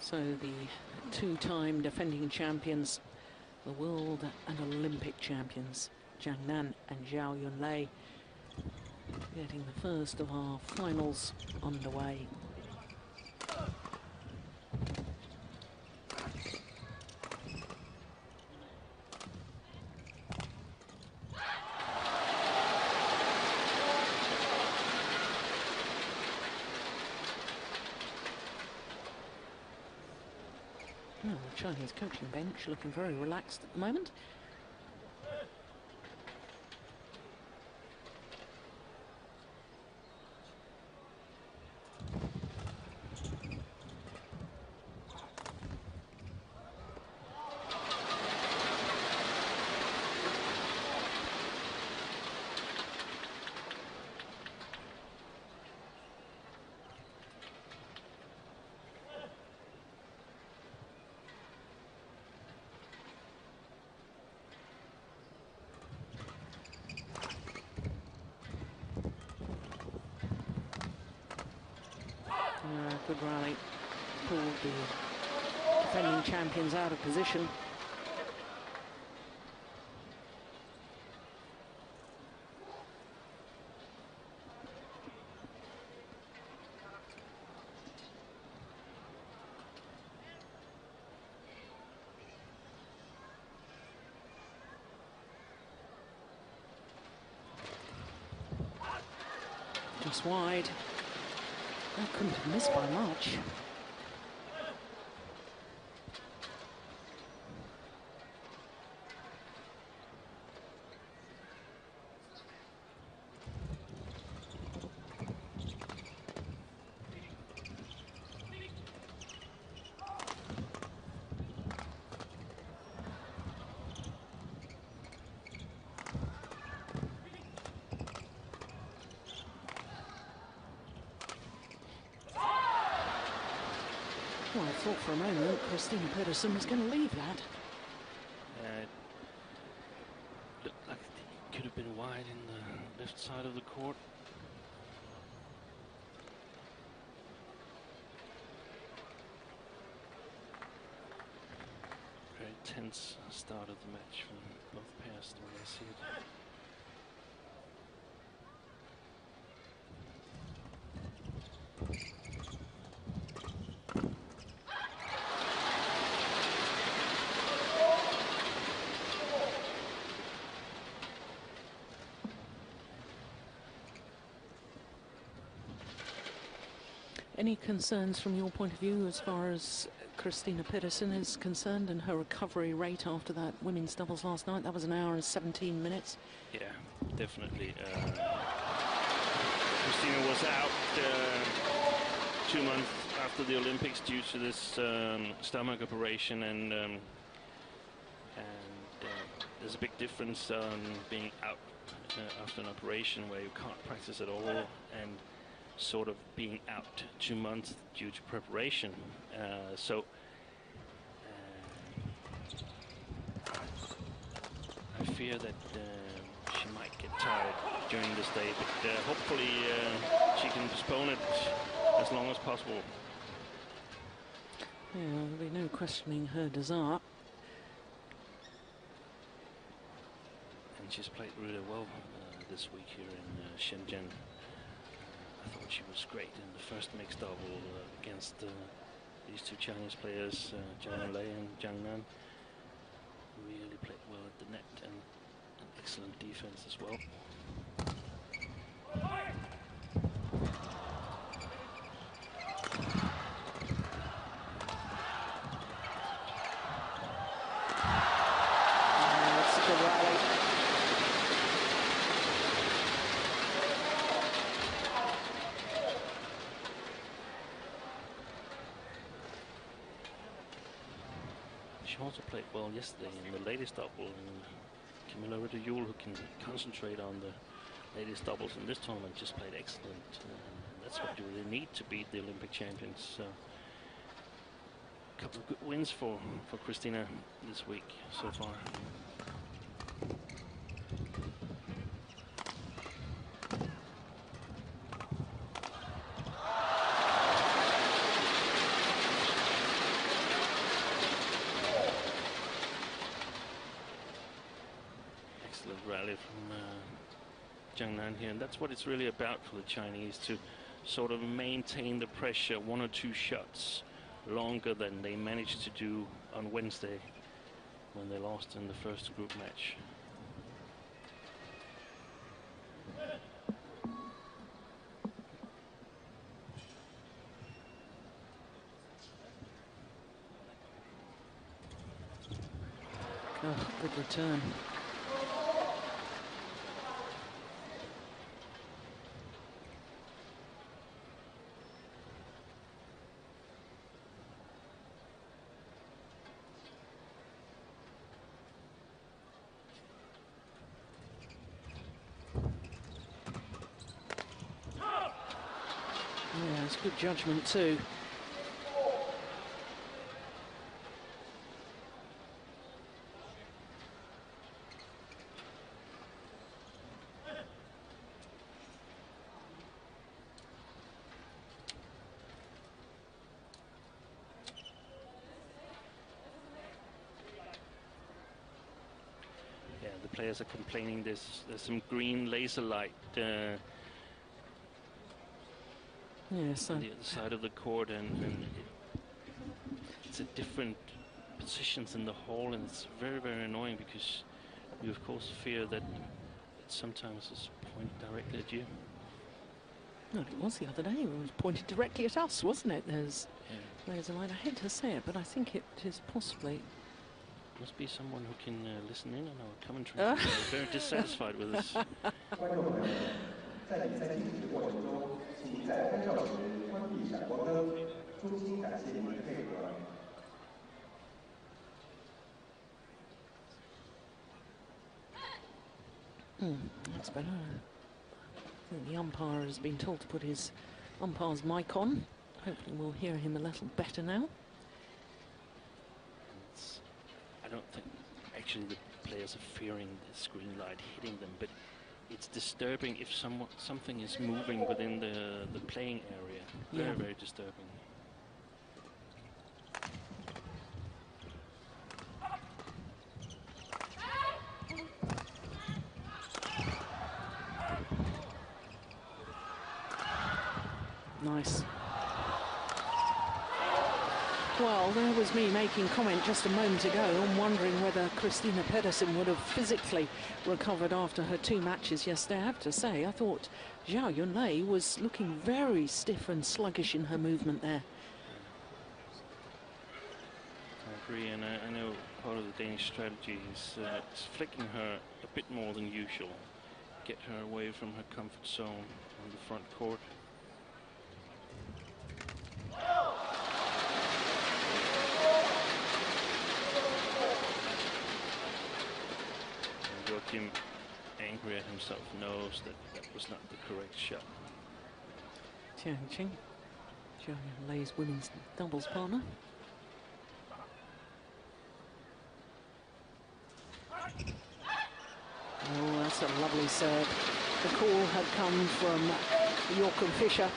So the two-time defending champions, the world and Olympic champions, Zhang and Zhao Yunlei, getting the first of our finals underway. The Chinese coaching bench looking very relaxed at the moment. Good rally, pulled the defending champions out of position. Just wide. I couldn't have missed by much. Well, I thought for a moment Christina Pedersen was going to leave that. Looked like it could have been wide in the left side of the court. Very tense start of the match from both pairs, the way I see it. Any concerns from your point of view as far as Christina Pedersen is concerned and her recovery rate after that women's doubles last night? That was 1 hour and 17 minutes. Yeah, definitely. Christina was out 2 months after the Olympics due to this stomach operation, and there's a big difference on being out after an operation where you can't practice at all, and sort of being out 2 months due to preparation. I fear that she might get tired during this day, but hopefully she can postpone it as long as possible. Yeah, there'll be no questioning her desire. And she's played really well this week here in Shenzhen. I thought she was great in the first mixed double against these two Chinese players, Zhao Yunlei and Zhang. Really played well at the net, and an excellent defense as well. That's a good rally. She also played well yesterday in the ladies double, and Camilla Ryder-Juhl, who can concentrate on the ladies doubles in this tournament, just played excellent. That's what you really need to beat the Olympic champions. So, a couple of good wins for Christina this week so far. excellent rally from Zhang Nan here, and that's what it's really about for the Chinese, to sort of maintain the pressure 1 or 2 shots longer than they managed to do on Wednesday when they lost in the first group match. Oh, good return. Yeah, it's good judgment too. Yeah, the players are complaining there's some green laser light Yes, on the other side of the court, and it's at different positions in the hall, and it's very, very annoying because you of course fear that it sometimes is pointed directly at you. No, it was the other day. It was pointed directly at us, wasn't it? There's a light. I hate to say it, but I think it is possibly. Must be someone who can listen in on our commentary. They're very dissatisfied with us. That's better. I think the umpire has been told to put his umpire's mic on. Hopefully we'll hear him a little better now. I don't think actually the players are fearing the screen light hitting them, but it's disturbing if something is moving within the playing area. Very, very disturbing. Nice. Well, there was me making comment just a moment ago and wondering whether Christina Pedersen would have physically recovered after her 2 matches yesterday. I have to say, I thought Zhao Yunlei was looking very stiff and sluggish in her movement there. I agree, and I know part of the Danish strategy is flicking her a bit more than usual. Get her away from her comfort zone on the front court. Joachim, angry at himself, knows that that was not the correct shot. Tiang Ching, Zhao Yunlei's women's doubles partner. Oh, that's a lovely serve. The call had come from Joachim Fischer.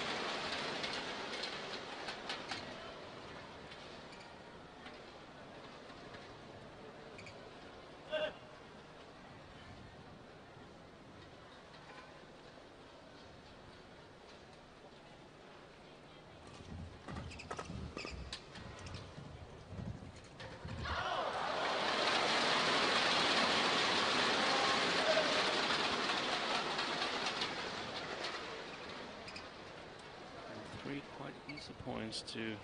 Points to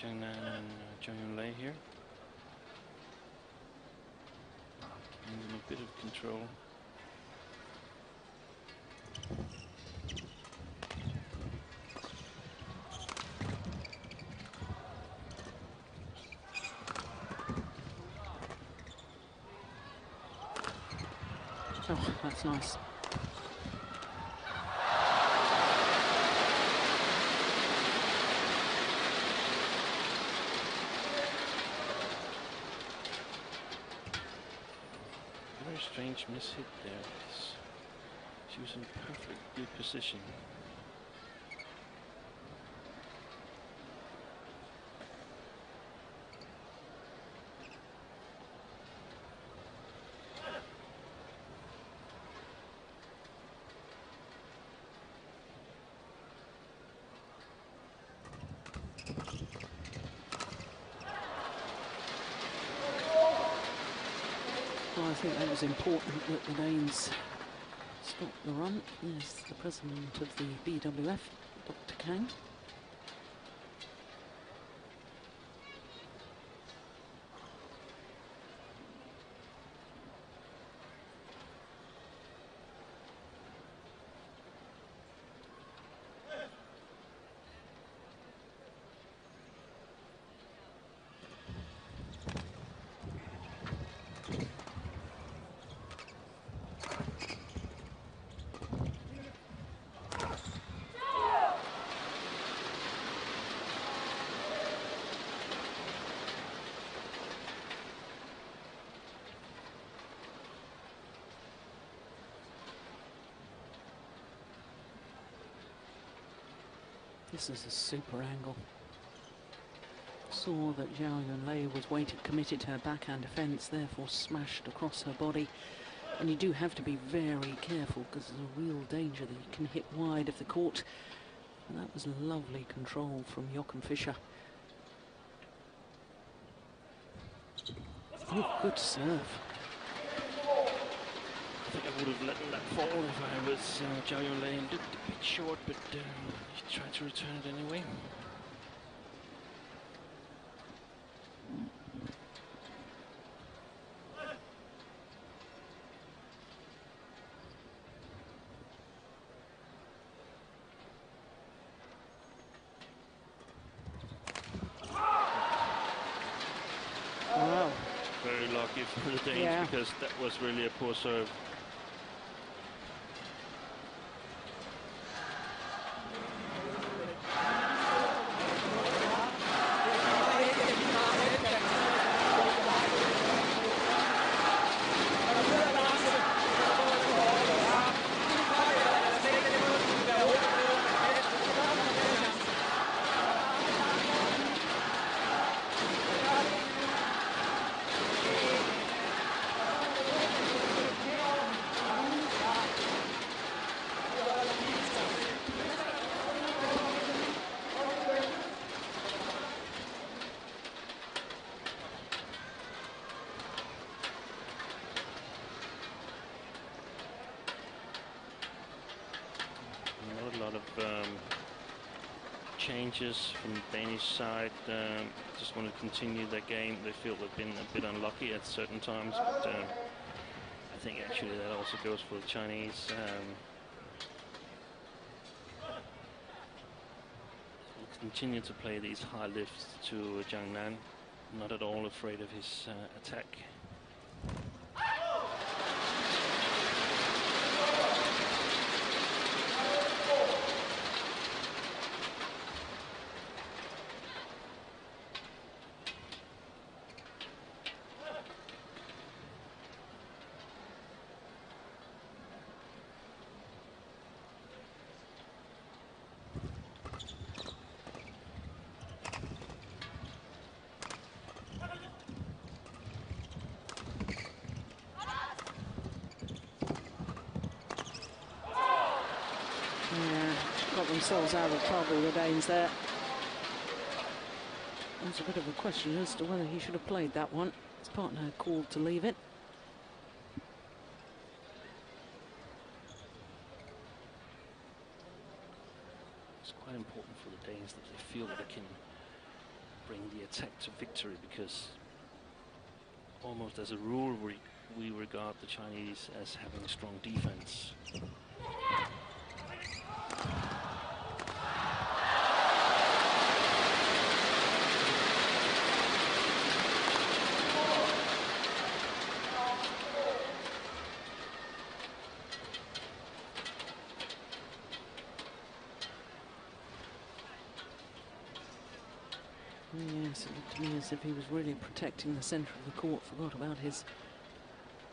Zhang Nan and Zhao Yunlei here. Giving them a bit of control. Oh, that's nice. Strange miss hit there. She was in perfect good position. Well, I think that was important that the Danes stopped the run. Yes, the president of the BWF, Dr. Zhang. This is a super angle. Saw that Zhao Yunlei was waiting, committed to her backhand defence, therefore smashed across her body. And you do have to be very careful because there's a real danger that you can hit wide of the court. And that was lovely control from Jochen Fischer. Oh, good serve. I think I would have let that fall if I was Zhao Yunlei. Looked a bit short, but he tried to return it anyway. Wow. Very lucky for the Danes because that was really a poor serve. Changes from the Danish side. Just want to continue their game. They feel they've been a bit unlucky at certain times, but I think actually that also goes for the Chinese. We'll continue to play these high lifts to Zhang Nan, not at all afraid of his attack. Got themselves out of trouble, the Danes there. There's a bit of a question as to whether he should have played that one. His partner had called to leave it. It's quite important for the Danes that they feel that they can bring the attack to victory, because almost as a rule we regard the Chinese as having a strong defense. Yes, it looked to me as if he was really protecting the centre of the court, forgot about his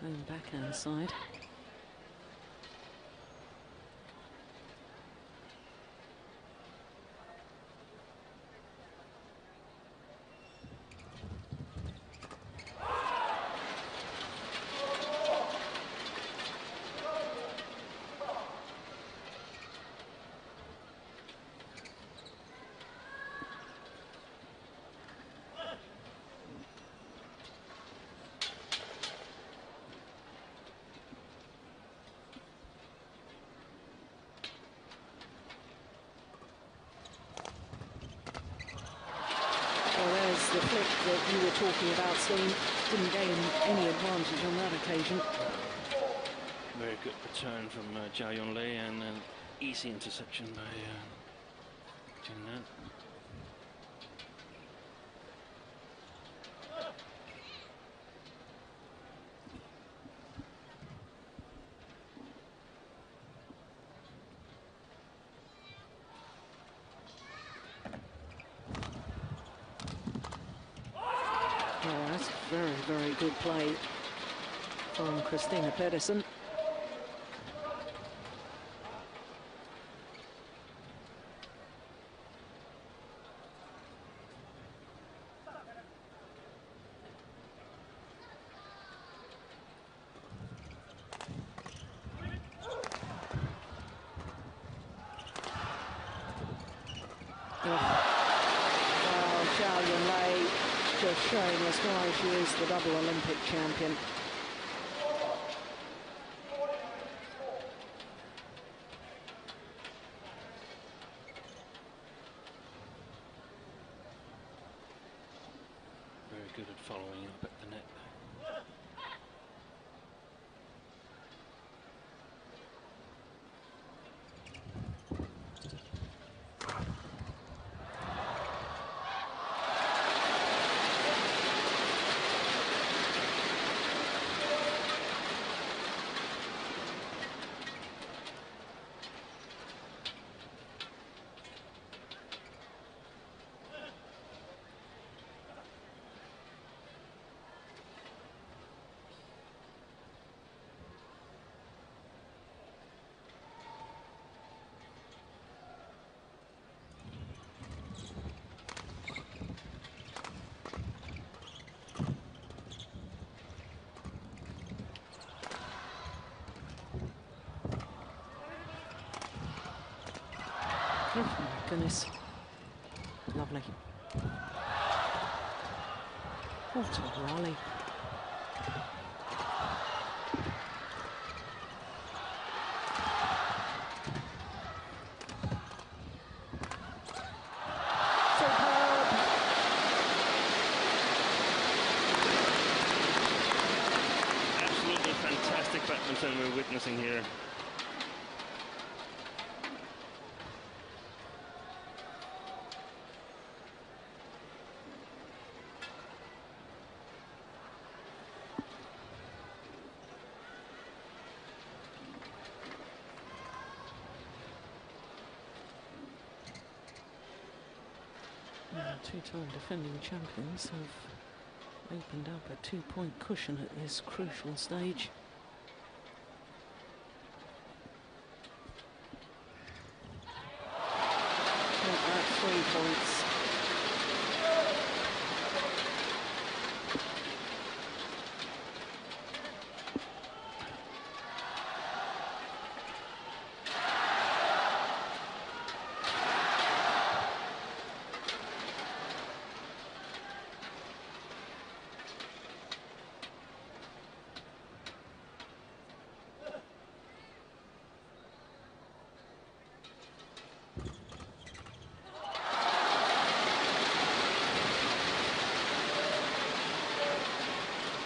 own backhand side. that you were talking about, Steen. Didn't gain any advantage on that occasion. Very good return from Zhao Yunlei and an easy interception by Zhang Nan. Oh, that's very, very good play from Christina Pedersen. Well, Zhao Yunlei just showing us why she is the double Olympic champion. Very good at following up at the net. Oh my goodness. Lovely. What a rally. Superb. Absolutely fantastic badminton we're witnessing here. Two-time defending champions have opened up a 2-point cushion at this crucial stage. Not at 3 points.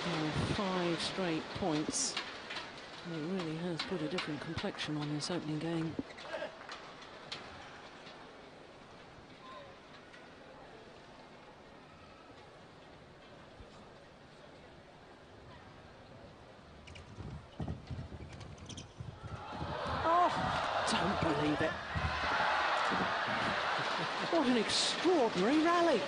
Now 5 straight points. It really has put a different complexion on this opening game. Oh, don't believe it. What an extraordinary rally.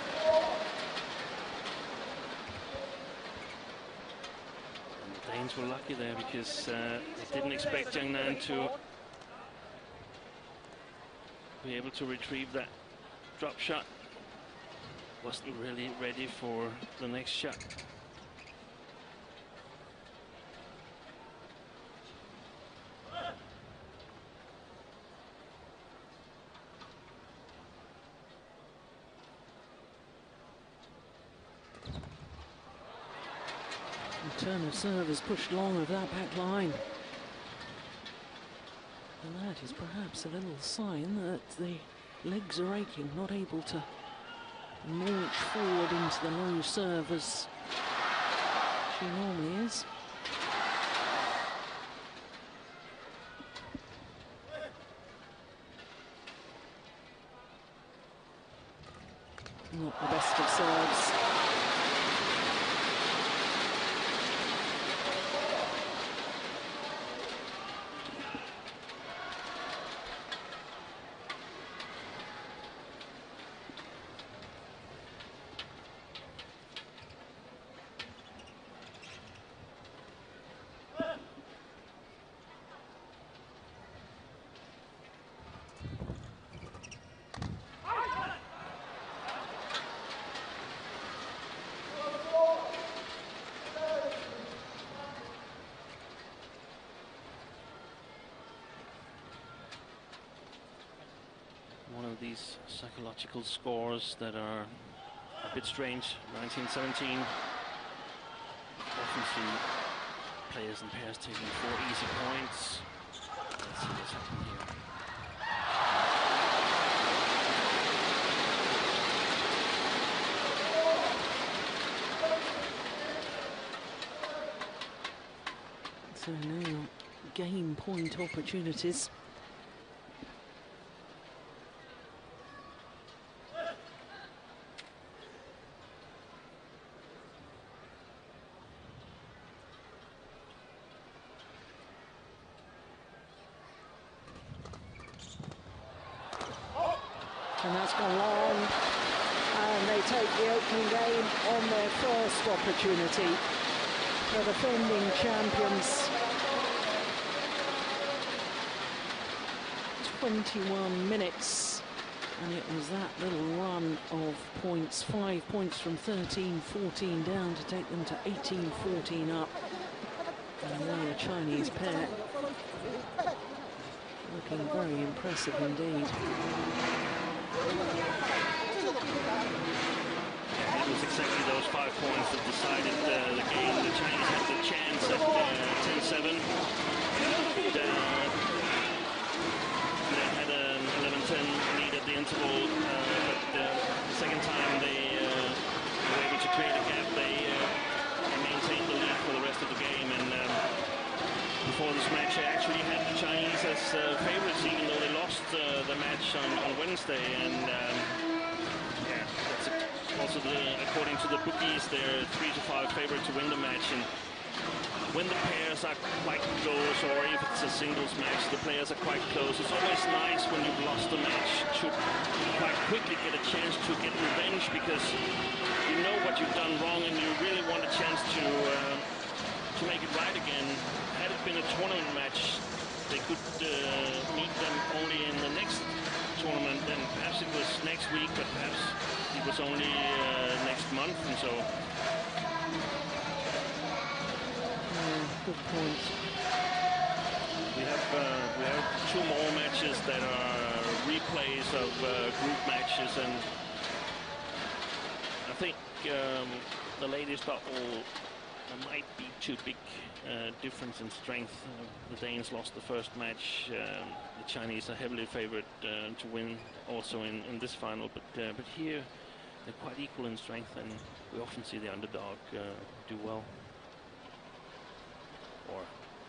The Danes were lucky there because they didn't expect Zhang Nan to be able to retrieve that drop shot. Wasn't really ready for the next shot. The turn of serve has pushed long of that back line. And that is perhaps a little sign that the legs are aching, not able to launch forward into the low serve as she normally is. Not the best of serves. One of these psychological scores that are a bit strange. 1917. Often see players and pairs taking 4 easy points. Let's see what's happening here. So now game point opportunities. And that's gone long, and they take the opening game on their first opportunity. The defending champions. 21 minutes, and it was that little run of points, 5 points from 13-14 down to take them to 18-14 up. And now the Chinese pair looking very impressive indeed. It was exactly those 5 points that decided the game. The Chinese had the chance at 10-7. They had an 11-10 lead at the interval, but the second time they were able to create a gap. They maintained the lead for the rest of the game, and before this match I actually had the Chinese as favorites, even though they lost the match on Wednesday. And yeah, that's also according to the bookies, they're 3-5 favorite to win the match. And when the pairs are quite close, or if it's a singles match, the players are quite close, it's always nice when you've lost a match to quite quickly get a chance to get revenge, because you know what you've done wrong and you really want a chance to make it right again. Had it been a tournament match, they could meet them only in the next tournament, and perhaps it was next week, but perhaps it was only next month, and so. Good point. We have 2 more matches that are replays of group matches, and I think the ladies double might be too big difference in strength. The Danes lost the first match. The Chinese are heavily favored to win also in this final, but here they're quite equal in strength, and we often see the underdog do well. Or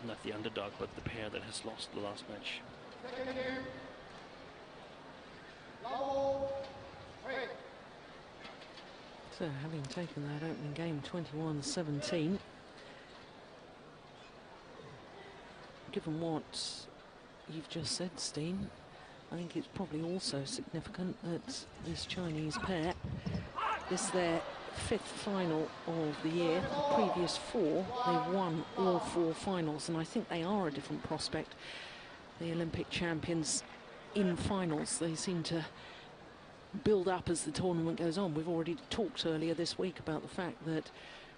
not the underdog, but the pair that has lost the last match. So having taken that opening game 21-17, given what you've just said, Steen, I think it's probably also significant that this Chinese pair, this their 5th final of the year. The previous 4, they won all 4 finals, and I think they are a different prospect. The Olympic champions in finals, they seem to build up as the tournament goes on. We've already talked earlier this week about the fact that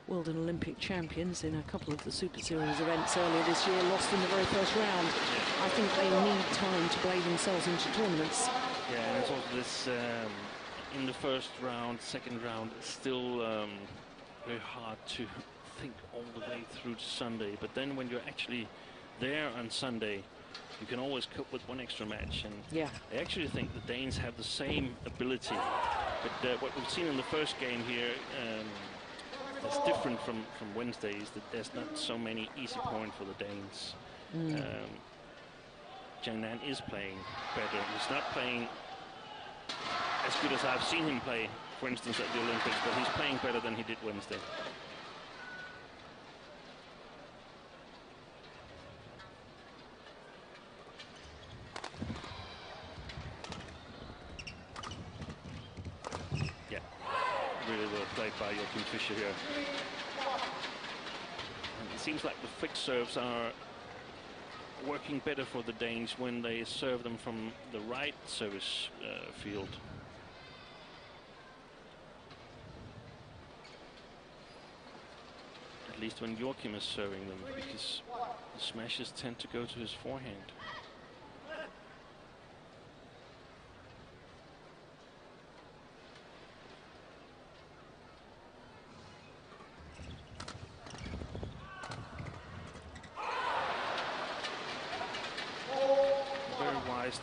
World and Olympic champions in a couple of the Super Series events earlier this year lost in the very first round. I think they need time to play themselves into tournaments. Yeah, and it's also this in the first round, second round, it's still very hard to think all the way through to Sunday. But then when you're actually there on Sunday, you can always cope with one extra match. And yeah, I actually think the Danes have the same ability But what we've seen in the first game here that's different from Wednesday is that there's not so many easy points for the Danes. Zhang Nan is playing better. He's not playing as good as I've seen him play, for instance, at the Olympics, but he's playing better than he did Wednesday. Yeah, really well played by Fischer here. And it seems like the flick serves are working better for the Danes when they serve them from the right service field. At least when Joachim is serving them, because the smashes tend to go to his forehand.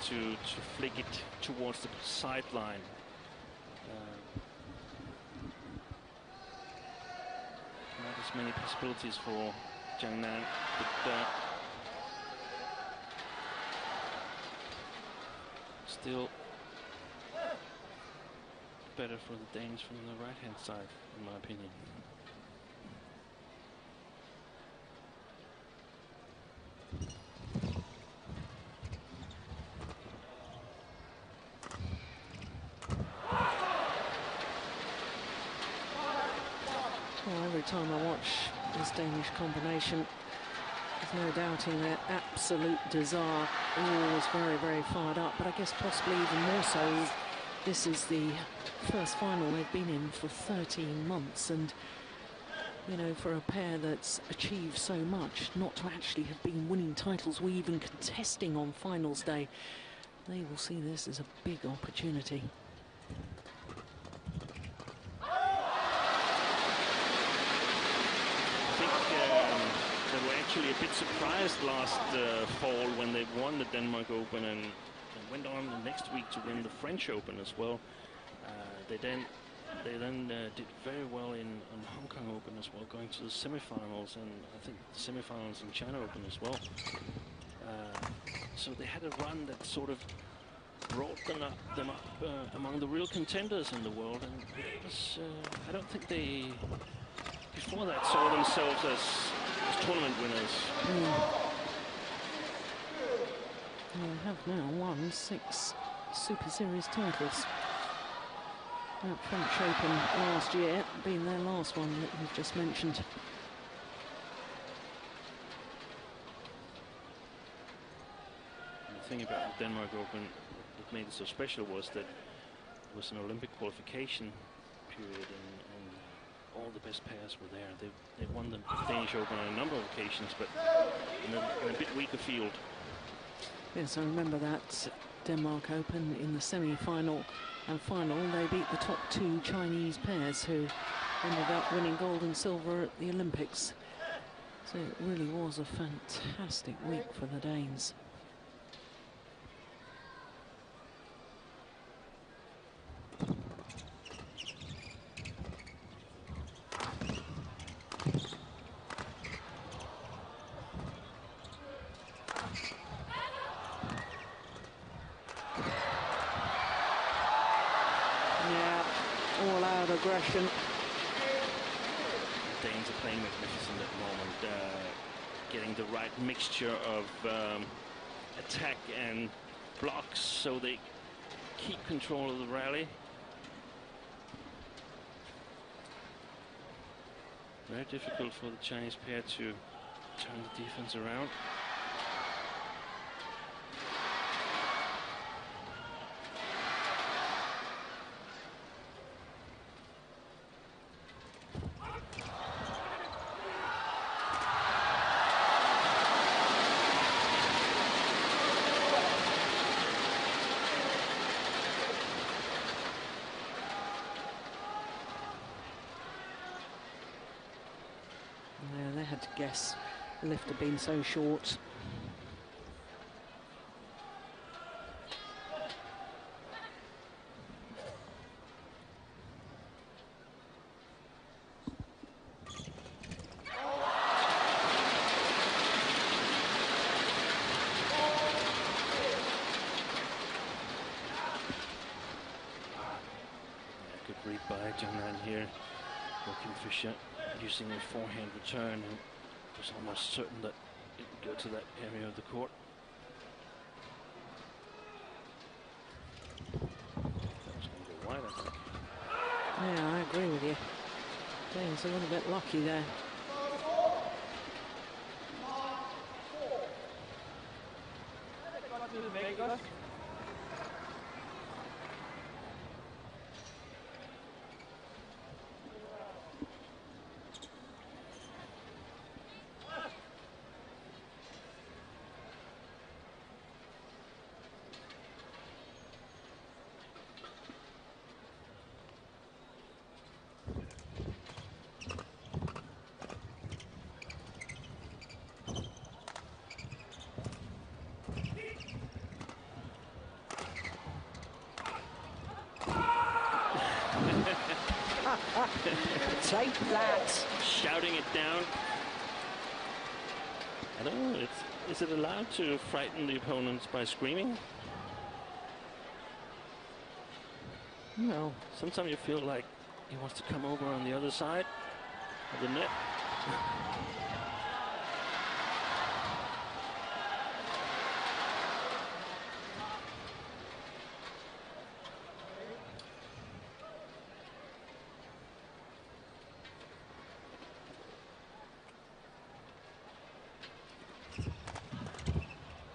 To flick it towards the sideline. Not as many possibilities for Zhang Nan, but still better for the Danes from the right-hand side, in my opinion. Every time I watch this Danish combination, there's no doubting their absolute desire. Always very, very fired up, but I guess possibly even more so. This is the first final they've been in for 13 months, and you know, for a pair that's achieved so much, not to actually have been winning titles or even contesting on finals day, they will see this as a big opportunity. They were actually a bit surprised last fall when they won the Denmark Open and went on the next week to win the French Open as well. They then did very well on Hong Kong Open as well, going to the semifinals, and I think the semifinals in China Open as well. So they had a run that sort of brought them up among the real contenders in the world, and it was, I don't think they before that saw themselves as tournament winners. They have now won 6 Super Series titles. That French Open last year being their last one that you've just mentioned. And the thing about the Denmark Open that made it so special was that it was an Olympic qualification period, and all the best pairs were there. They won the Danish Open on a number of occasions, but in a bit weaker field. Yes, I remember that Denmark Open in the semi-final and final. They beat the top 2 Chinese pairs who ended up winning gold and silver at the Olympics. So it really was a fantastic week for the Danes. Aggression. The Danes are playing magnificent at the moment, getting the right mixture of attack and blocks so they keep control of the rally. Very difficult for the Chinese pair to turn the defense around. They had to guess the lift had been so short. read by Zhang here. Joachim Fischer using a forehand return, and it was almost certain that it would go to that area of the court. That was going to go wide, I think. Yeah, I agree with you. Dane's a little bit lucky there. Take that! Shouting it down. I don't know, is it allowed to frighten the opponents by screaming? No. Sometimes you feel like he wants to come over on the other side of the net.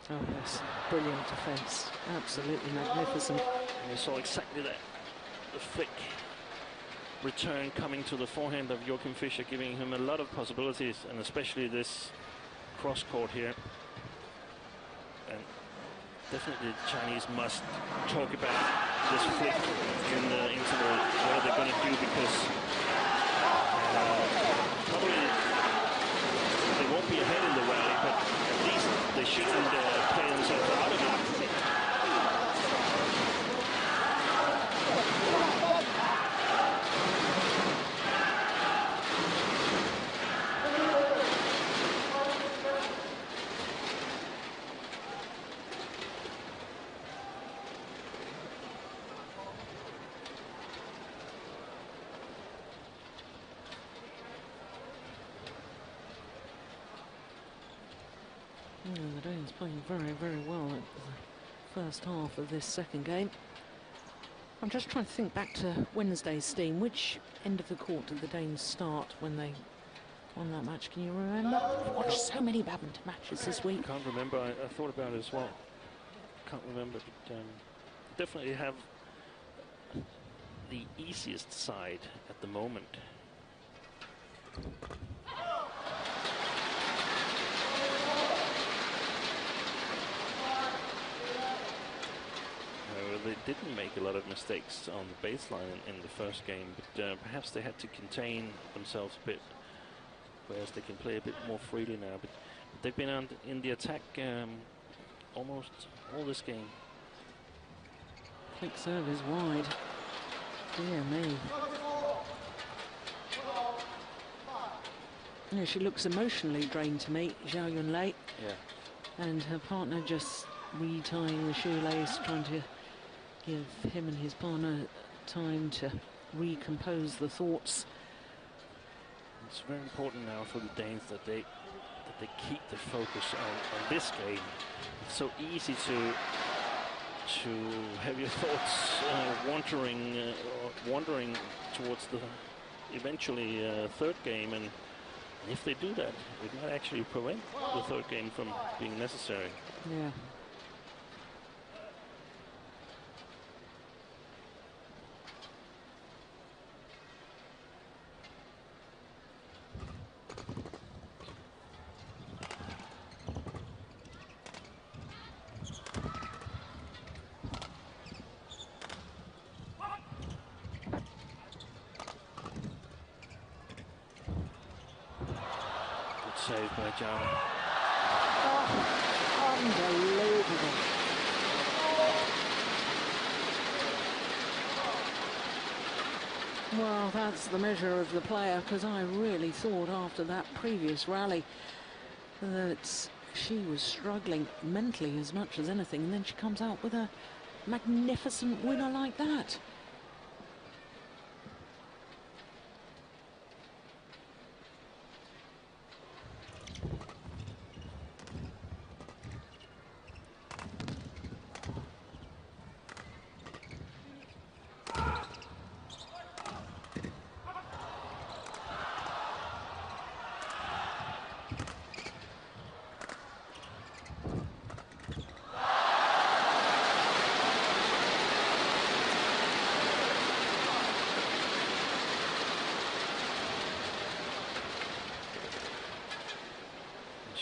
Oh yes, brilliant defence, absolutely magnificent. And you saw exactly that, the flick return coming to the forehand of Joachim Fischer, giving him a lot of possibilities, and especially this cross court here. And definitely the Chinese must talk about this flick in the interval, what are they going to do, because probably they won't be ahead in the rally, but at least they shouldn't play themselves out of it. The Danes playing very, very well at the first half of this second game. I'm just trying to think back to Wednesday's steam. Which end of the court did the Danes start when they won that match? Can you remember? I've watched so many badminton matches this week. I can't remember. I thought about it as well. Can't remember, but definitely have the easiest side at the moment. They didn't make a lot of mistakes on the baseline in the first game, but perhaps they had to contain themselves a bit, whereas they can play a bit more freely now. But they've been in the attack almost all this game. Quick serve is wide. Dear me. Yeah, she looks emotionally drained to me, Zhao Yunlei. Yeah. And her partner just retying the shoelace, trying to give him and his partner time to recompose the thoughts. It's very important now for the Danes that they keep the focus on this game. It's so easy to have your thoughts wandering towards the eventually third game, and if they do that, it might actually prevent the third game from being necessary. Yeah. Saved by Zhao. Oh, unbelievable. Well, that's the measure of the player, because I really thought after that previous rally that she was struggling mentally as much as anything, and then she comes out with a magnificent winner like that.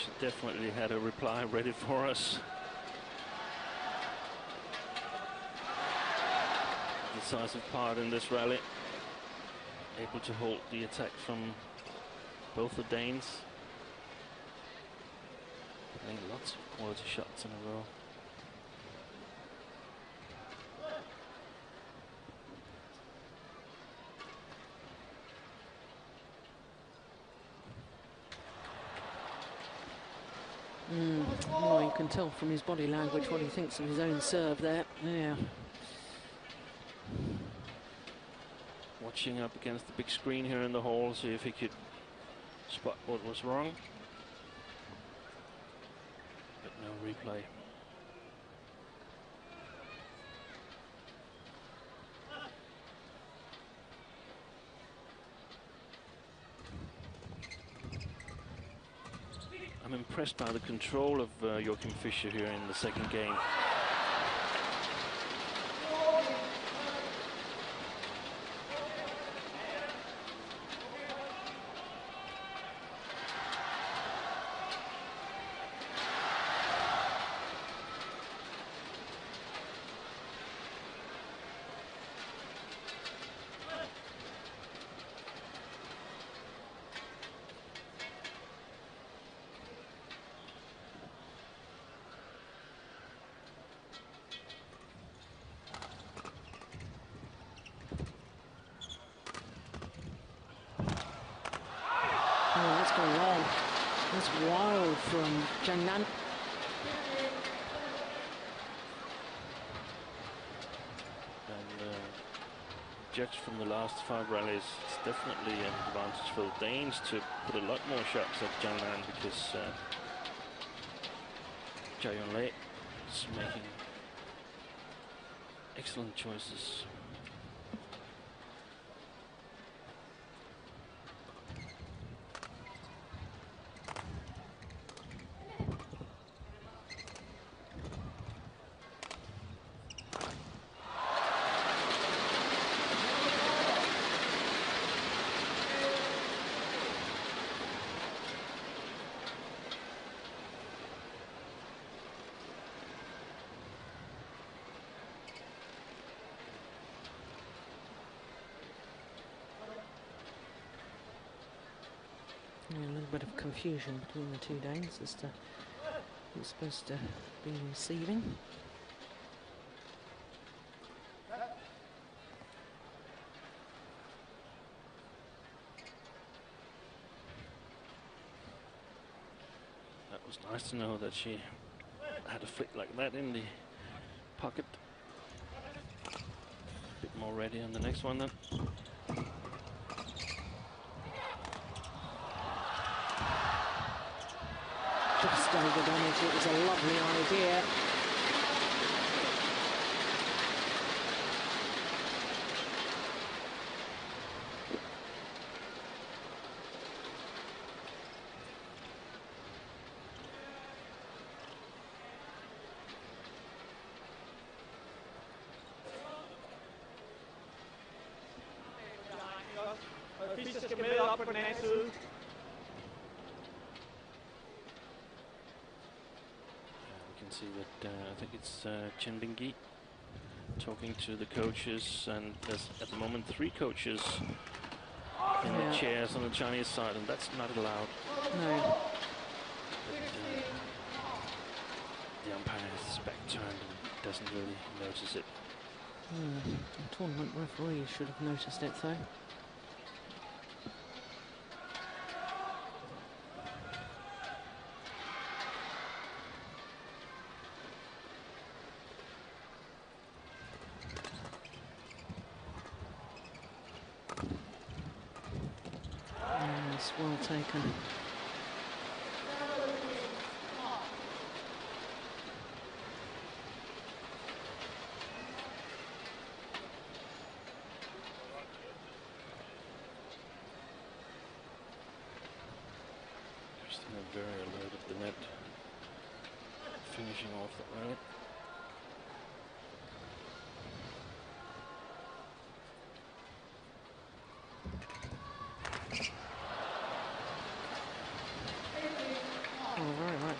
Fischer definitely had a reply ready for us. Decisive part in this rally. Able to hold the attack from both the Danes. Playing lots of quality shots in a row. Well, you can tell from his body language what he thinks of his own serve there. Yeah. Watching up against the big screen here in the hall, see if he could spot what was wrong. But no replay. I'm impressed by the control of Joachim Fischer here in the second game. What's going on? That's wild from Zhang. And judged from the last 5 rallies, it's definitely an advantage for the Danes to put a lot more shots at Zhang because Zhao Yunlei is making excellent choices. A little bit of confusion between the two Danes as to who's supposed to be receiving. That was nice to know that she had a flick like that in the pocket. A bit more ready on the next one then. Just over damage. It was a lovely idea. Fischer skal med op på den anden side. See that I think it's Chen Bingyi talking to the coaches, and there's at the moment 3 coaches in the chairs on the Chinese side, and that's not allowed. No. But, the umpire has his back turned and doesn't really notice it. The tournament referee should have noticed it though. Well taken. Christina very alert at the net, finishing off the rally. Well, very much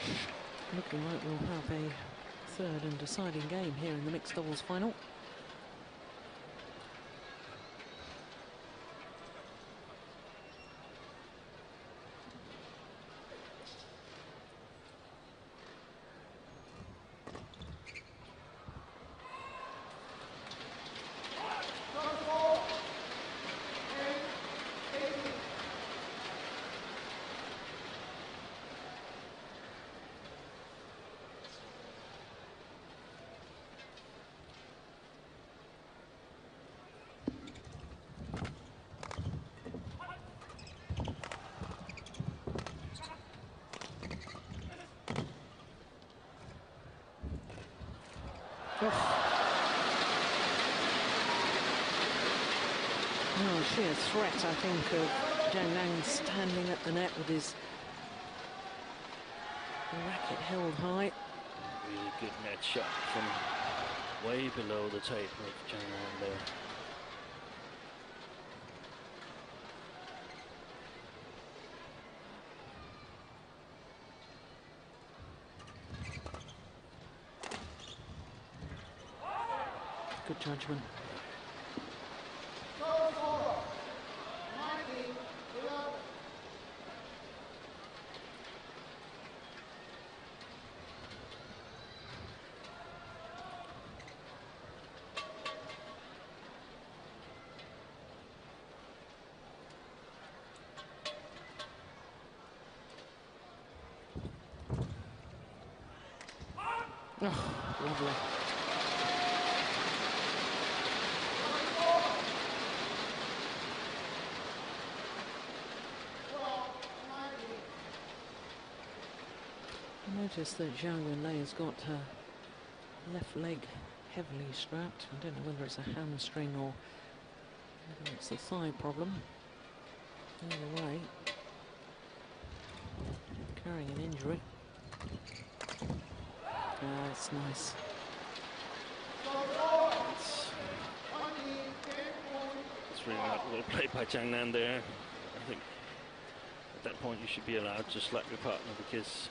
looking like we'll have a third and deciding game here in the mixed doubles final. Oh, sheer threat, I think, of Zhang standing at the net with his racket held high. Really good net shot from way below the tape of Zhang there. Good judgment. Oh, lovely. Notice that Zhao Yunlei has got her left leg heavily strapped. I don't know whether it's a hamstring or whether it's a thigh problem. Either way, carrying an injury. That's nice. It's really not well played by Zhang Nan there. I think at that point you should be allowed to slap your partner because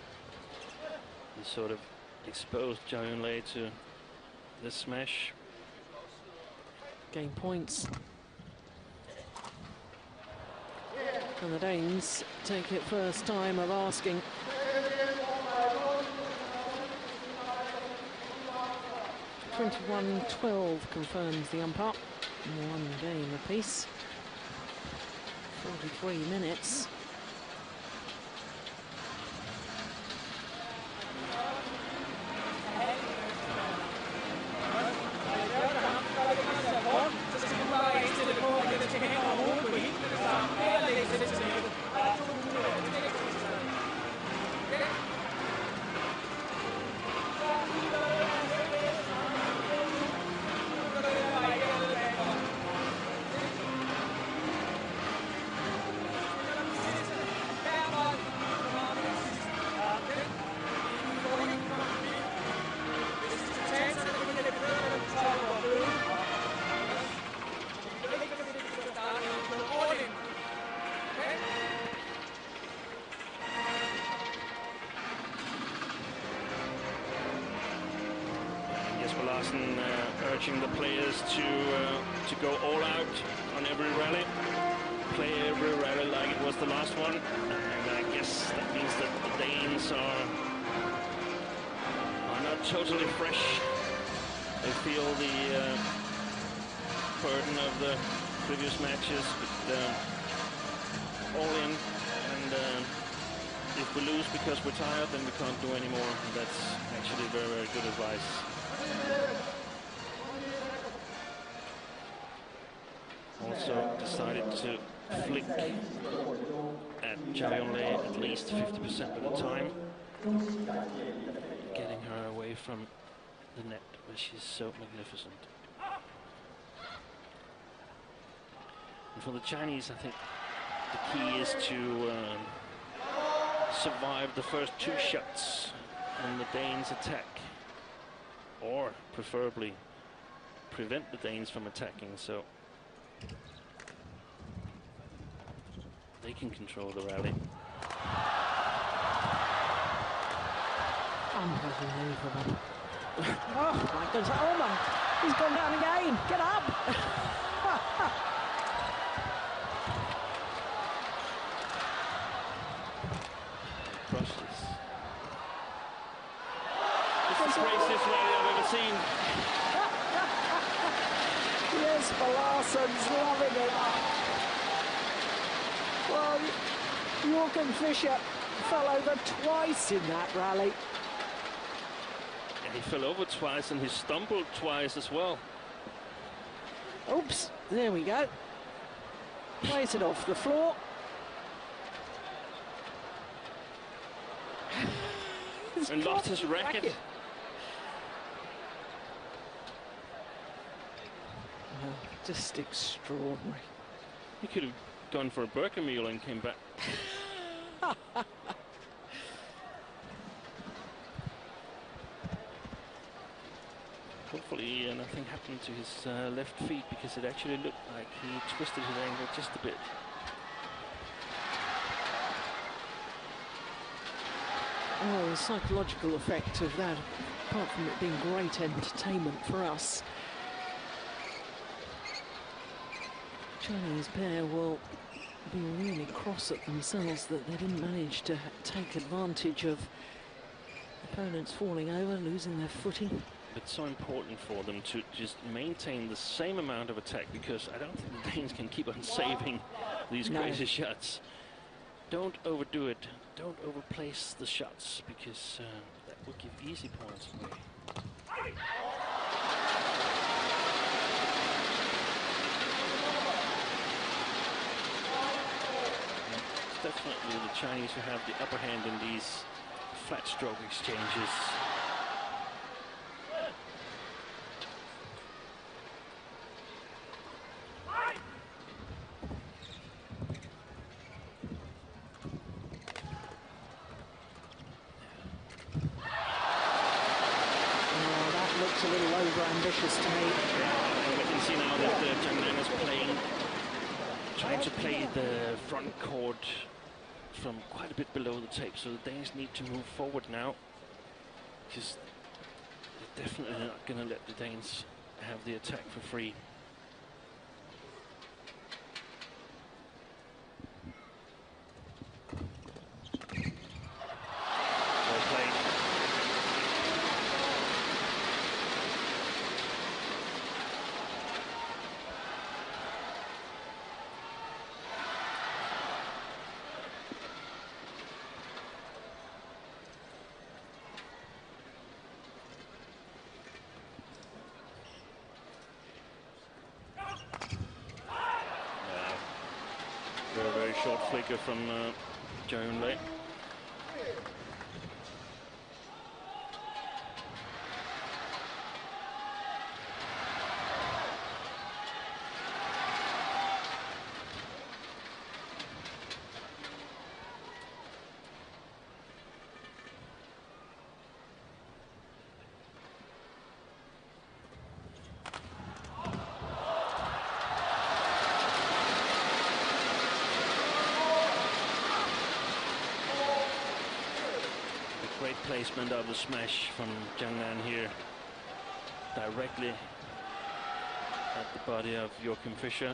he sort of exposed Zhao Yunlei to this smash. Game points. And the Danes take it first time of asking. (21-12) confirms the umpire. One game apiece. 43 minutes. Urging the players to go all out on every rally, play every rally like it was the last one, and I guess that means that the Danes are not totally fresh. They feel the burden of the previous matches, but all in, and if we lose because we're tired, then we can't do anymore. And that's actually very, very good advice. Also decided to flick at Zhao Yunlei at least 50% of the time, getting her away from the net, where she's so magnificent. And for the Chinese, I think the key is to survive the first two shots and the Danes attack, or preferably prevent the Danes from attacking, so they can control the rally. Unbelievable. Oh my goodness, oh my, he's gone down again, get up! Crosses. This is the craziest rally I've ever seen. Yes, Pedersen's loving it. Well, Joachim Fischer fell over twice in that rally. And he fell over twice and he stumbled twice as well. Oops, there we go. Plays it off the floor. And lost his racket. Well, just extraordinary. He could have gone for a burger meal and came back. Hopefully nothing happened to his left feet, because it actually looked like he twisted his ankle just a bit. Oh, the psychological effect of that, apart from it being great entertainment for us. Chinese pair will be really cross at themselves that they didn't manage to take advantage of opponents falling over, losing their footing. It's so important for them to just maintain the same amount of attack, because I don't think the Danes can keep on saving these crazy shots. Don't overdo it. Don't overplace the shots, because that will give easy points away. It's definitely the Chinese who have the upper hand in these flat stroke exchanges. A little over-ambitious to me. We can see now that Zhang is trying to play the front court from quite a bit below the tape, so the Danes need to move forward now, because they're definitely not going to let the Danes have the attack for free. Well played. Very short flicker from Zhao. Great placement of the smash from Zhang here, directly at the body of Joachim Fischer.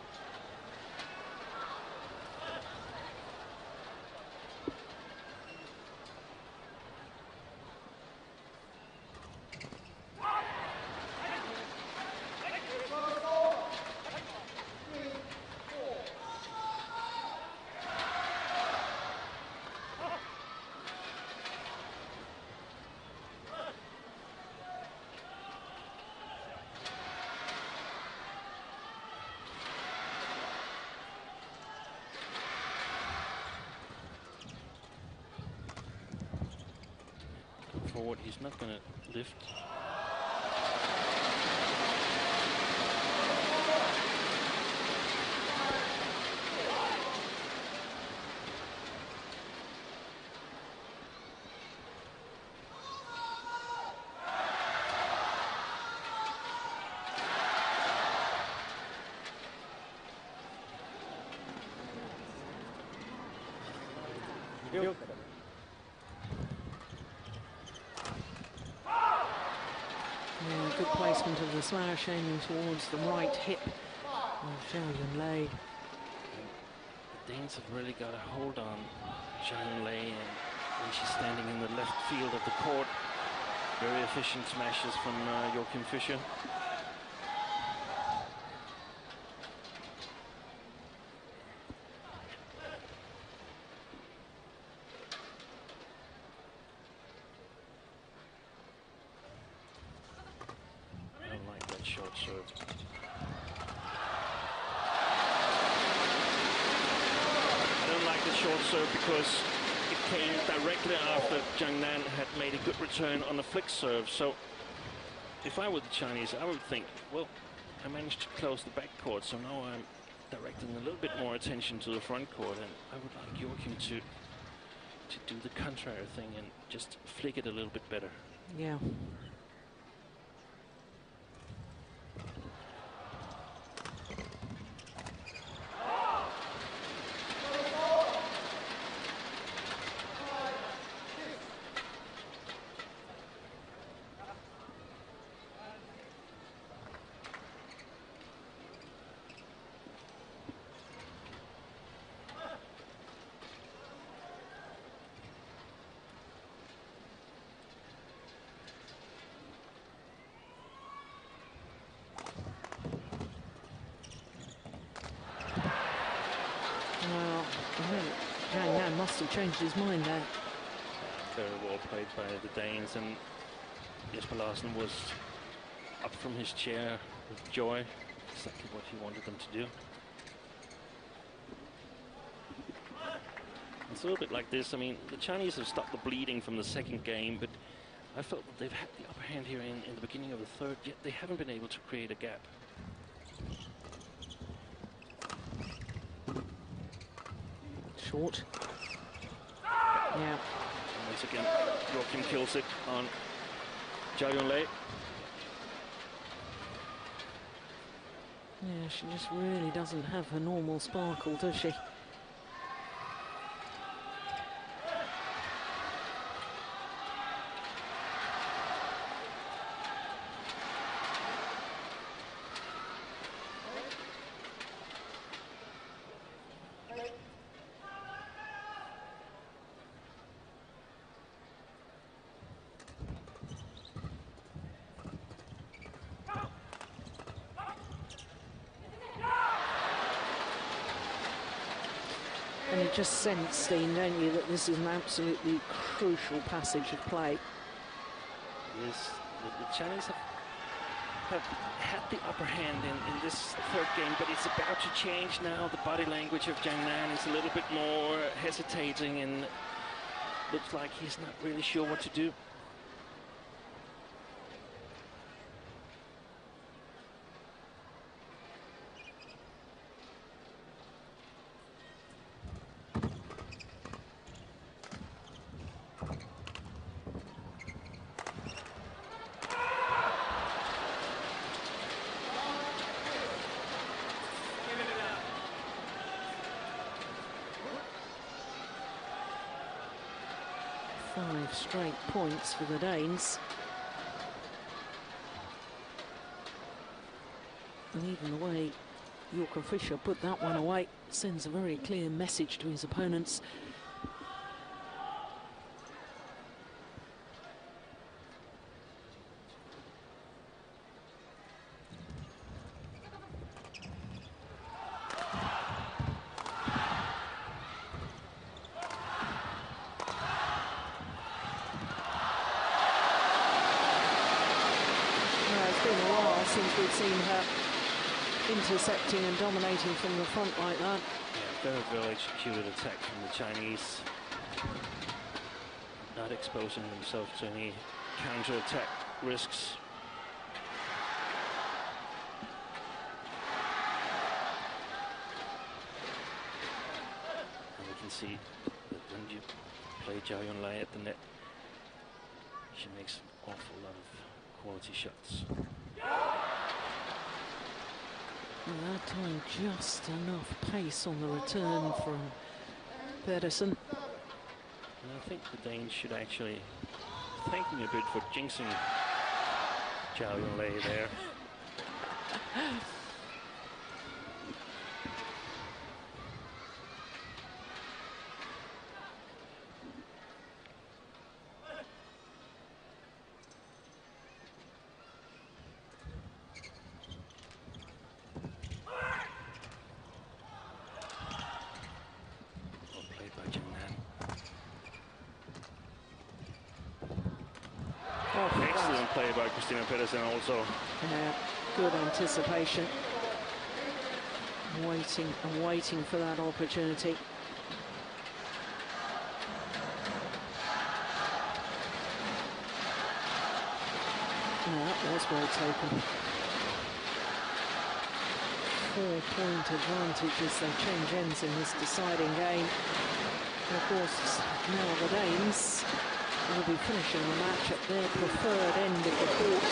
Forward, he's not going to lift. Good placement of the smash, aiming towards the right hip of Zhao Yunlei. The Danes have really got a hold on Zhao Yunlei, and when she's standing in the left field of the court, very efficient smashes from Joachim Fischer. Short serve. I don't like the short serve because it came directly after Zhang Nan had made a good return on a flick serve. So if I were the Chinese, I would think, well, I managed to close the back court, so now I'm directing a little bit more attention to the front court, and I would like Joachim to do the contrary thing and just flick it a little bit better. Yeah. Well, I think Zhang Nan must have changed his mind there. Very well played by the Danes, and Jesper Larsen was up from his chair with joy. Exactly what he wanted them to do. It's a little bit like this. I mean, the Chinese have stopped the bleeding from the second game, but I felt that they've had the upper hand here in the beginning of the third, yet they haven't been able to create a gap. Short. Yeah. And once again, Joachim kills it on Zhao Yunlei. Yeah, she just really doesn't have her normal sparkle, does she? And you just sense, Steen, don't you, that this is an absolutely crucial passage of play. Yes, the Chinese have had the upper hand in this third game, but it's about to change now. The body language of Zhang Nan is a little bit more hesitating, and looks like he's not really sure what to do. Five straight points for the Danes. And even the way Joachim Fischer put that one away sends a very clear message to his opponents. Since we've seen her intercepting and dominating from the front like that. Yeah, very well executed attack from the Chinese. Not exposing themselves to any counter-attack risks. And we can see that when you play Zhao Yunlei at the net, she makes an awful lot of quality shots. And that time just enough pace on the return from Pedersen. And I think the Danes should actually thank me a bit for jinxing Zhao Yunlei there. Excellent play by Pedersen also. Yeah, good anticipation. Waiting and waiting for that opportunity. Yeah, that was well taken. 4-point advantage as they change ends in this deciding game. And of course, now the Danes will be finishing the match at their preferred end of the court.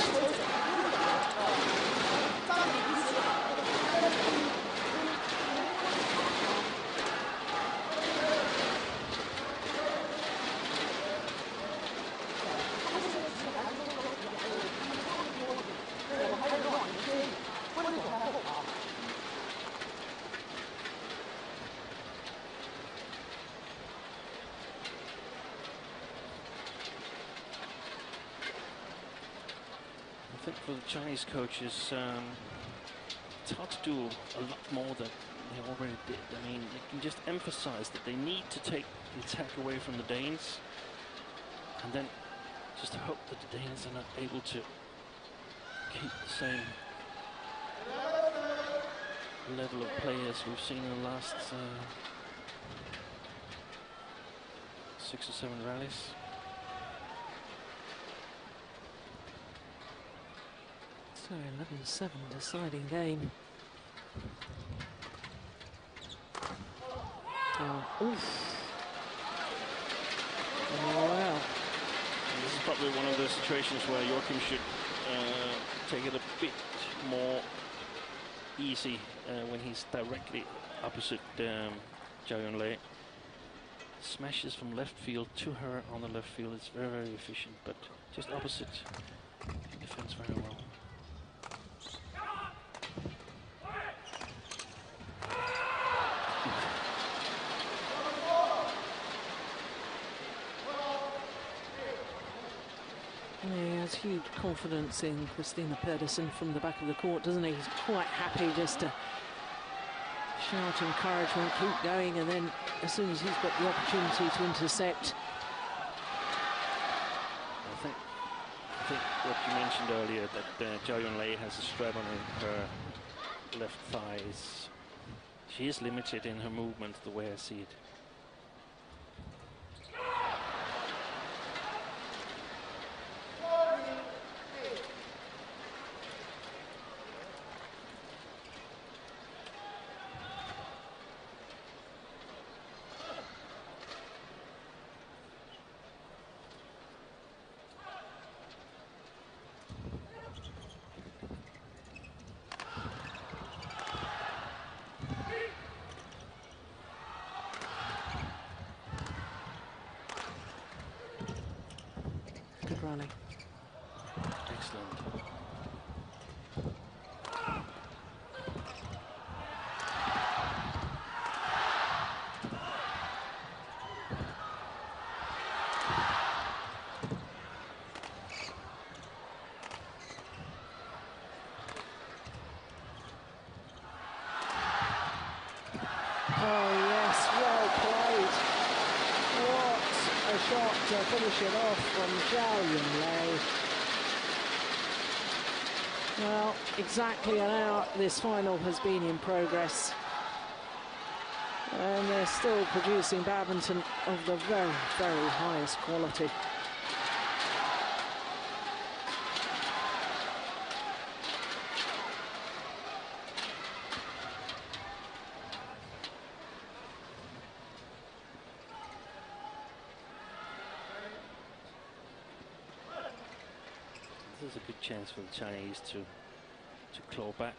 I think for the Chinese coaches, it's hard to do a lot more than they already did. I mean, they can just emphasize that they need to take the attack away from the Danes, and then just hope that the Danes are not able to keep the same level of play as we've seen in the last 6 or 7 rallies. So 11-7 deciding game. Oh, oof. Oh, wow. And this is probably one of the situations where Joachim should take it a bit more easy when he's directly opposite Zhao Yunlei. Smashes from left field to her on the left field. It's very, very efficient, but just opposite, he defends very well. He has huge confidence in Pedersen from the back of the court, doesn't he? He's quite happy just to shout encouragement, keep going, and then as soon as he's got the opportunity to intercept. I think what you mentioned earlier, that Zhao Yunlei has a strap on her left thighs. She is limited in her movement, the way I see it. Good rally. Excellent. Oh yes, well played. What a shot to finish it off from Zhao Yunlei. Well, exactly an hour this final has been in progress. And they're still producing badminton of the very, very highest quality. This is a good chance for the Chinese to claw back.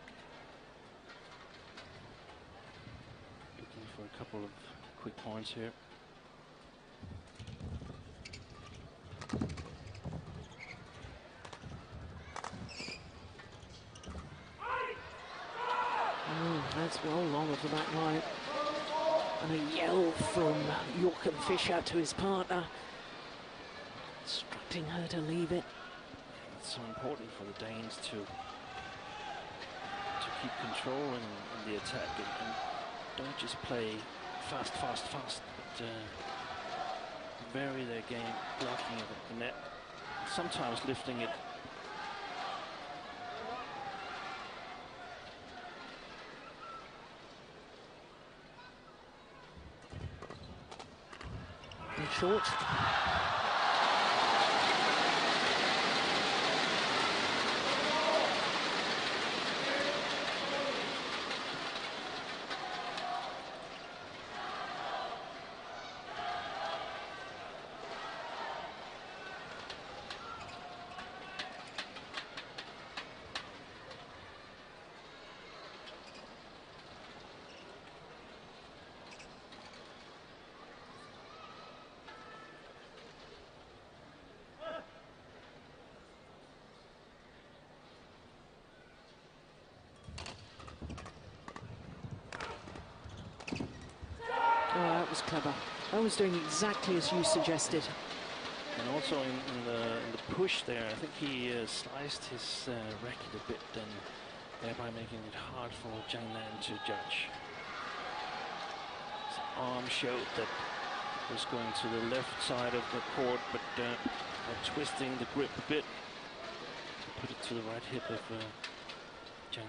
Looking for a couple of quick points here. well long of the back line. And a yell from Joachim Fischer to his partner, instructing her to leave it. It's so important for the Danes to keep control in the attack and don't just play fast, but vary their game, blocking it at the net, sometimes lifting it. And short. Oh, that was clever. That was doing exactly as you suggested. And also in the push there, I think he sliced his racket a bit and thereby making it hard for Zhang to judge. His arm showed that it was going to the left side of the court, but twisting the grip a bit to put it to the right hip of Zhang.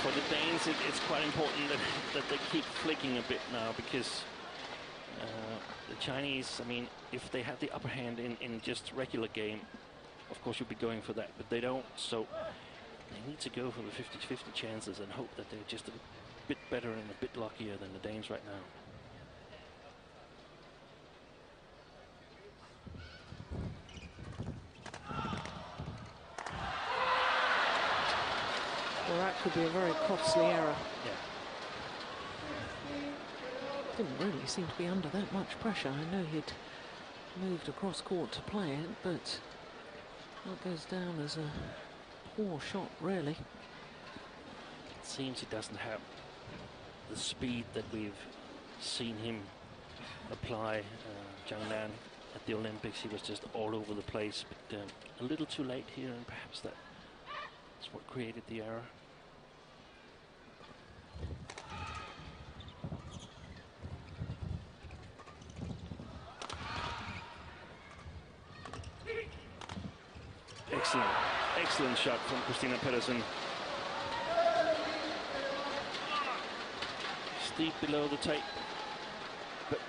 For the Danes, it's quite important that they keep flicking a bit now, because the Chinese, I mean, if they had the upper hand in just regular game, of course you'd be going for that, but they don't, so they need to go for the 50-50 chances and hope that they're just a bit better and a bit luckier than the Danes right now. Well, that could be a very costly error. Yeah. Didn't really seem to be under that much pressure. I know he'd moved across court to play it, but that goes down as a poor shot, really. It seems he doesn't have the speed that we've seen him apply. Zhang Nan at the Olympics, he was just all over the place, but a little too late here, and perhaps that's what created the error. Excellent shot from Christina Pedersen. Steep below the tape, but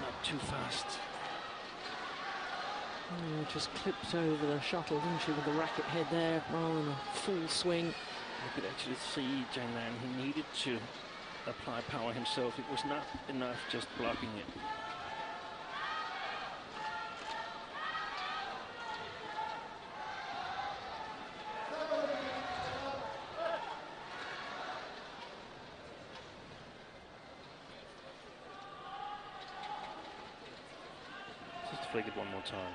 not too fast. Oh, just clipped over the shuttle, didn't she, with the racket head there, rather than a full swing. You could actually see Zhang Nan, he needed to apply power himself. It was not enough just blocking it. Just flick it one more time.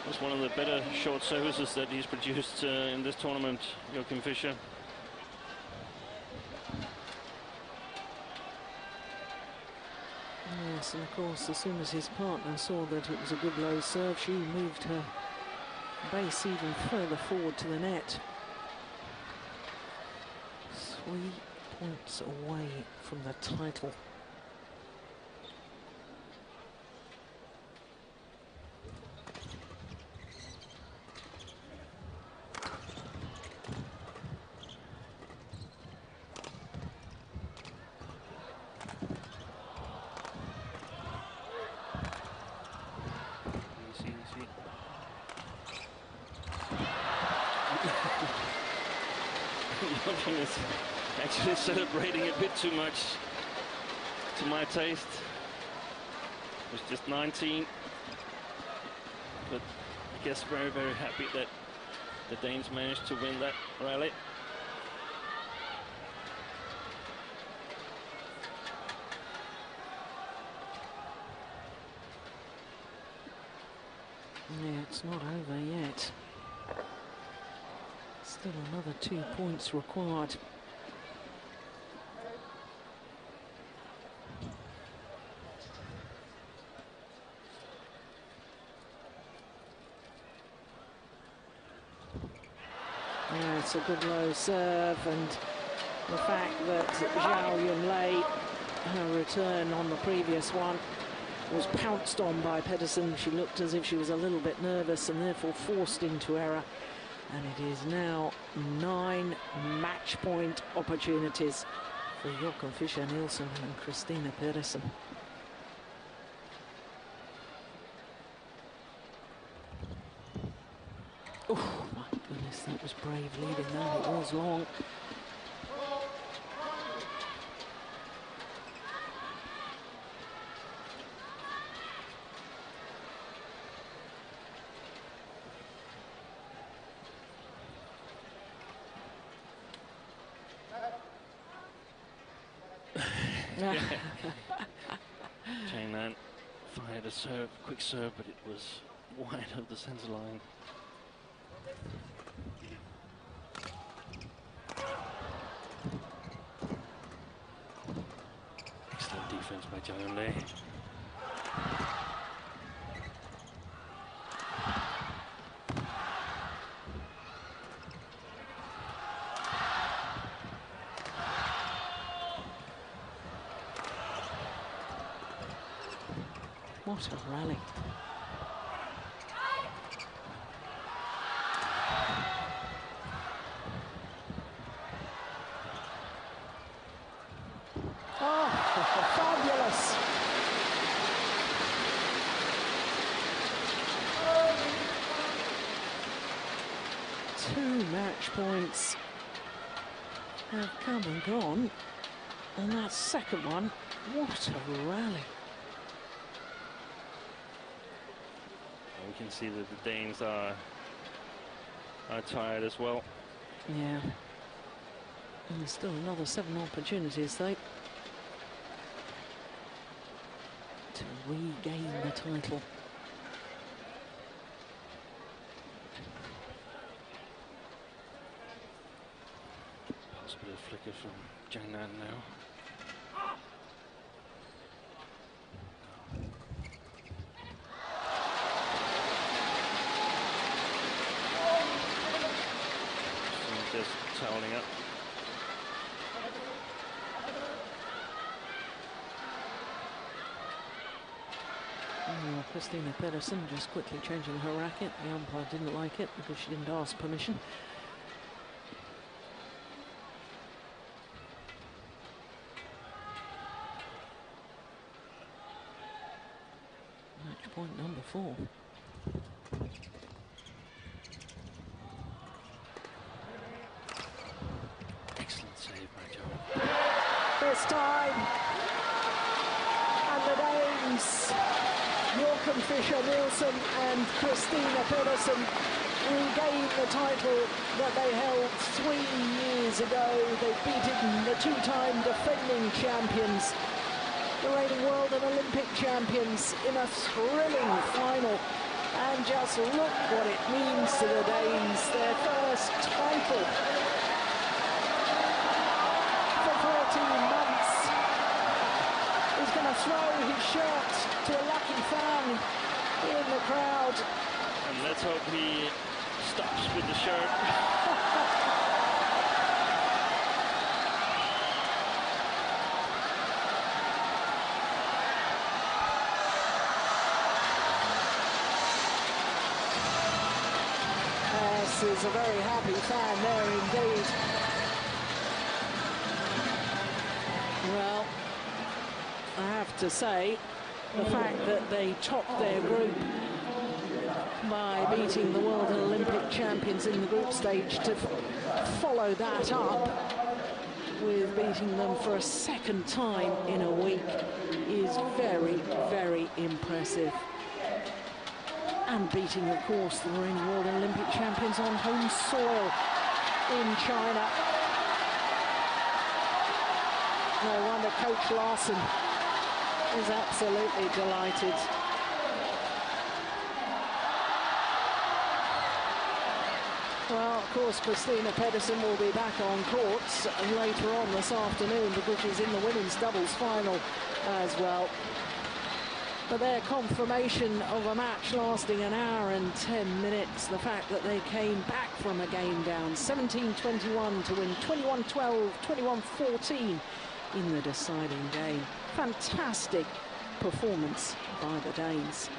That's one of the better short services that he's produced in this tournament, Joachim Fischer. Yes, and of course, as soon as his partner saw that it was a good low serve, she moved her base even further forward to the net. 3 points away from the title. Joachim is actually celebrating a bit too much to my taste. It was just 19, but I guess very, very happy that the Danes managed to win that rally. Yeah, it's not over yet. Still another 2 points required. Yeah, it's a good low serve, and the fact that Zhao Yunlei, her return on the previous one, was pounced on by Pedersen. She looked as if she was a little bit nervous and therefore forced into error. And it is now 9 match point opportunities for Fischer Nielsen and Christina Pedersen. Oh my goodness, that was brave leading that. It was long. Zhang fired a serve, quick serve, but it was wide of the center line. Excellent defense by Zhao Yunlei. What a rally. Oh, fabulous. Two match points have come and gone. And that second one, what a rally. We can see that the Danes are tired as well. Yeah. And there's still another 7 opportunities, though, to regain the title. Possibly a flicker from Zhang now. Just toweling up. Oh, Christina Pedersen just quickly changing her racket. The umpire didn't like it because she didn't ask permission. Match point number 4. This time, and the Danes, Fischer Nielsen and Christina Pedersen, regain the title that they held 3 years ago. They've beaten the 2-time defending champions, the reigning world and Olympic champions, in a thrilling final. And just look what it means to the Danes, their first title for 14 months. He's going to throw his shirt to a lucky fan in the crowd. And let's hope he stops with the shirt. This is a very happy fan there indeed. Well, I have to say, the fact that they topped their group by beating the world and Olympic champions in the group stage, to follow that up with beating them for a second time in a week, is very, very impressive. And beating, of course, the reigning world and Olympic champions on home soil in China. No wonder Coach Larson is absolutely delighted. Well, of course, Christina Pedersen will be back on courts later on this afternoon because she's in the women's doubles final as well. But their confirmation of a match lasting an hour and 10 minutes, the fact that they came back from a game down 17-21 to win 21-12, 21-14 in the deciding game. Fantastic performance by the Danes.